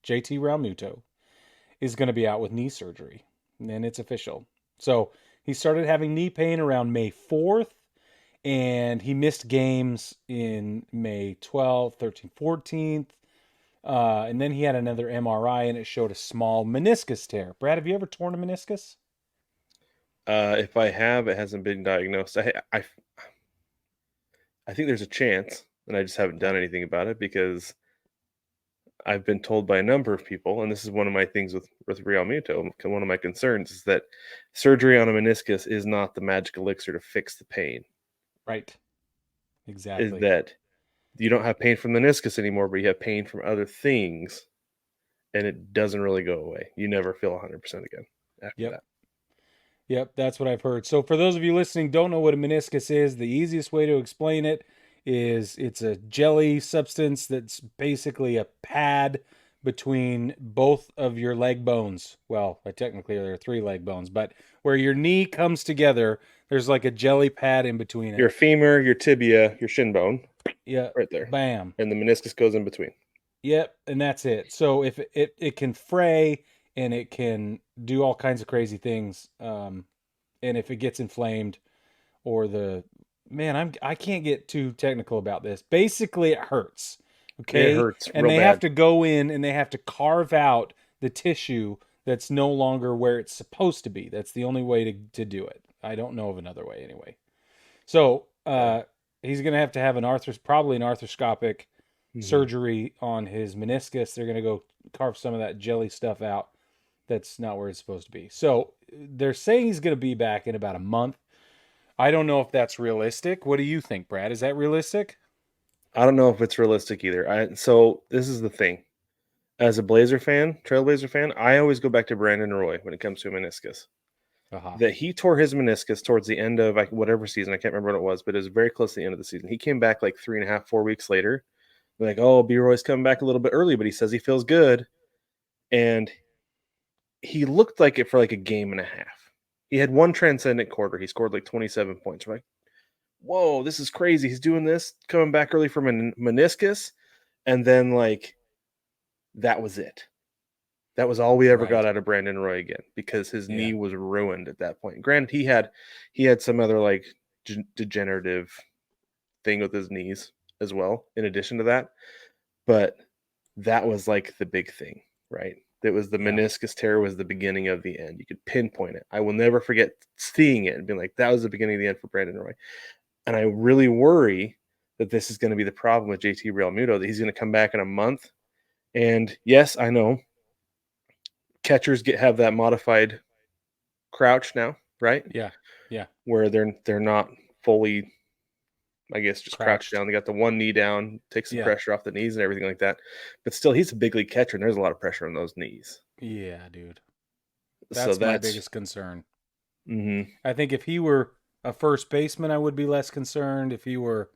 JT Realmuto, is going to be out with knee surgery, and it's official. So he started having knee pain around May 4th, and he missed games in May 12th, 13th, 14th. And then he had another MRI, and it showed a small meniscus tear. Brad, have you ever torn a meniscus? If I have, it hasn't been diagnosed. I think there's a chance, and I just haven't Yeah. done anything about it because I've been told by a number of people, and this is one of my things with Real Muto. One of my concerns is that surgery on a meniscus is not the magic elixir to fix the pain. Right. Is Exactly. that you don't have pain from the meniscus anymore, but you have pain from other things, and it doesn't really go away. You never feel 100% again after Yep. that. Yep, that's what I've heard. So for those of you listening don't know what a meniscus is, the easiest way to explain it is it's a jelly substance that's basically a pad between both of your leg bones. Well, technically there are three leg bones, but where your knee comes together, there's like a jelly pad in between it. Your femur, your tibia, your shin bone, Yeah, right there, bam. and the meniscus goes in between. Yep, and that's it. So if it can fray and it can do all kinds of crazy things, and if it gets inflamed or the man, I can't get too technical about this. Basically, it hurts. It Okay, hurts and real they have bad. to go in and they have to carve out the tissue that's no longer where it's supposed to be. That's the only way to do it. I don't know of another way anyway. So Yeah. he's going to have probably an arthroscopic Mhm. surgery on his meniscus. They're going to go carve some of that jelly stuff out. That's not where it's supposed to be. So they're saying he's going to be back in about a month. I don't know if that's realistic. What do you think, Brad? Is that realistic? I don't know if it's realistic either. So this is the thing. As a Blazer fan, Trailblazer fan, I always go back to Brandon Roy when it comes to a meniscus. Uh-huh. That he tore his meniscus towards the end of whatever season. I can't remember what it was, but it was very close to the end of the season. He came back like 3.5, 4 weeks later. Like, oh, B Roy's coming back a little bit early, but he says he feels good. And he looked like it for like a game and a half. He had one transcendent quarter. He scored like 27 points. We're like, whoa, this is crazy. He's doing this, coming back early from a meniscus. And then, like, that was it. That was all we ever got Right. out of Brandon Roy again because his Yeah. knee was ruined at that point. Granted, he had some other like degenerative thing with his knees as well, in addition to that. But that was like the big thing, right? That was the Yeah. meniscus tear was the beginning of the end. You could pinpoint it. I will never forget seeing it and being like, that was the beginning of the end for Brandon Roy. And I really worry that this is going to be the problem with JT Realmuto, that he's going to come back in a month. And yes, I know catchers have that modified crouch now, right? Yeah. Yeah. Where they're not fully, I guess, just crouched Crouched. down. They got the one knee down, take some Yeah. pressure off the knees and everything like that. But still, he's a big league catcher, and there's a lot of pressure on those knees. Yeah, dude. So That's my that's biggest concern. mm-hmm. I think if he were a first baseman, I would be less concerned. If he were,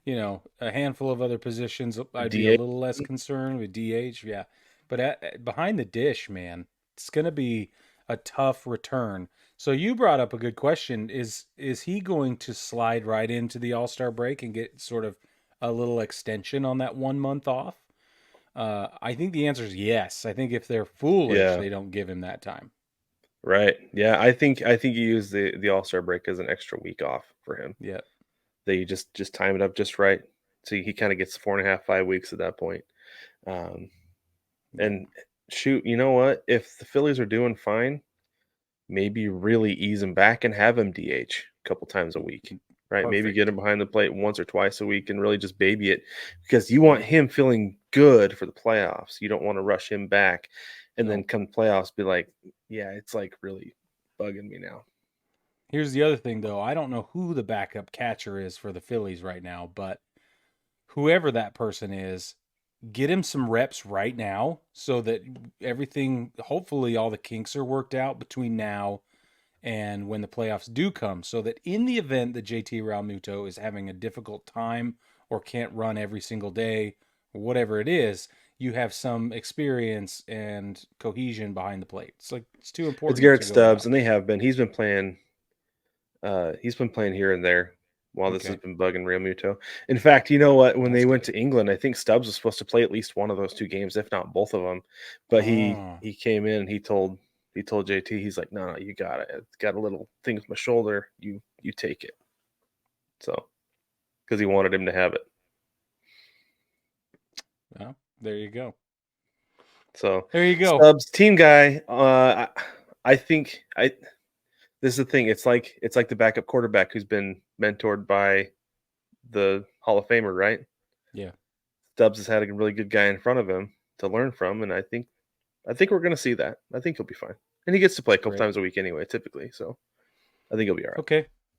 a handful of other positions, I'd be a DA. little less concerned with DH. Yeah. But behind the dish, man, it's going to be a tough return. So you brought up a good question. Is he going to slide right into the All-Star break and get sort of a little extension on that 1 month off? I think the answer is yes. I think if they're foolish, Yeah, they don't give him that time. right. Yeah, I think you use the All-Star break as an extra week off for him. Yeah. That you just time it up just right. So he kind of gets 4.5, 5 weeks at that point. Um, Yeah. and shoot, you know what? If the Phillies are doing fine, maybe really ease him back and have him DH a couple times a week, right? Maybe get Perfect. him behind the plate once or twice a week and really just baby it because you want Yeah. him feeling good for the playoffs. You don't want to rush him back and then No. come playoffs be like, yeah, it's like really bugging me now. Here's the other thing, though. I don't know who the backup catcher is for the Phillies right now, but whoever that person is, get him some reps right now so that everything, hopefully, all the kinks are worked out between now and when the playoffs do come. So that in the event that JT Realmuto is having a difficult time or can't run every single day or whatever it is, you have some experience and cohesion behind the plate. It's like it's too It's important Garrett to go Stubbs, without. and they have been. He's been playing here and there. while this has Okay. been bugging Realmuto. In fact, you know what? When That's they went good. to England, I think Stubbs was supposed to play at least one of those 2 games, if not both of them. But he Oh, he came in and he told JT, he's like, "No, you got it. It's got a little thing with my shoulder. You take it." So, because he wanted him to have it. well, there you go. So, There you go. Stubbs, team guy. I think I. This is the thing. It's like the backup quarterback who's been mentored by the Hall of Famer, right? Yeah, Stubbs has had a really good guy in front of him to learn from, and I think we're going to see that. I think he'll be fine, and he gets to play a couple great. times a week anyway, typically. So I think he'll be all right. Okay.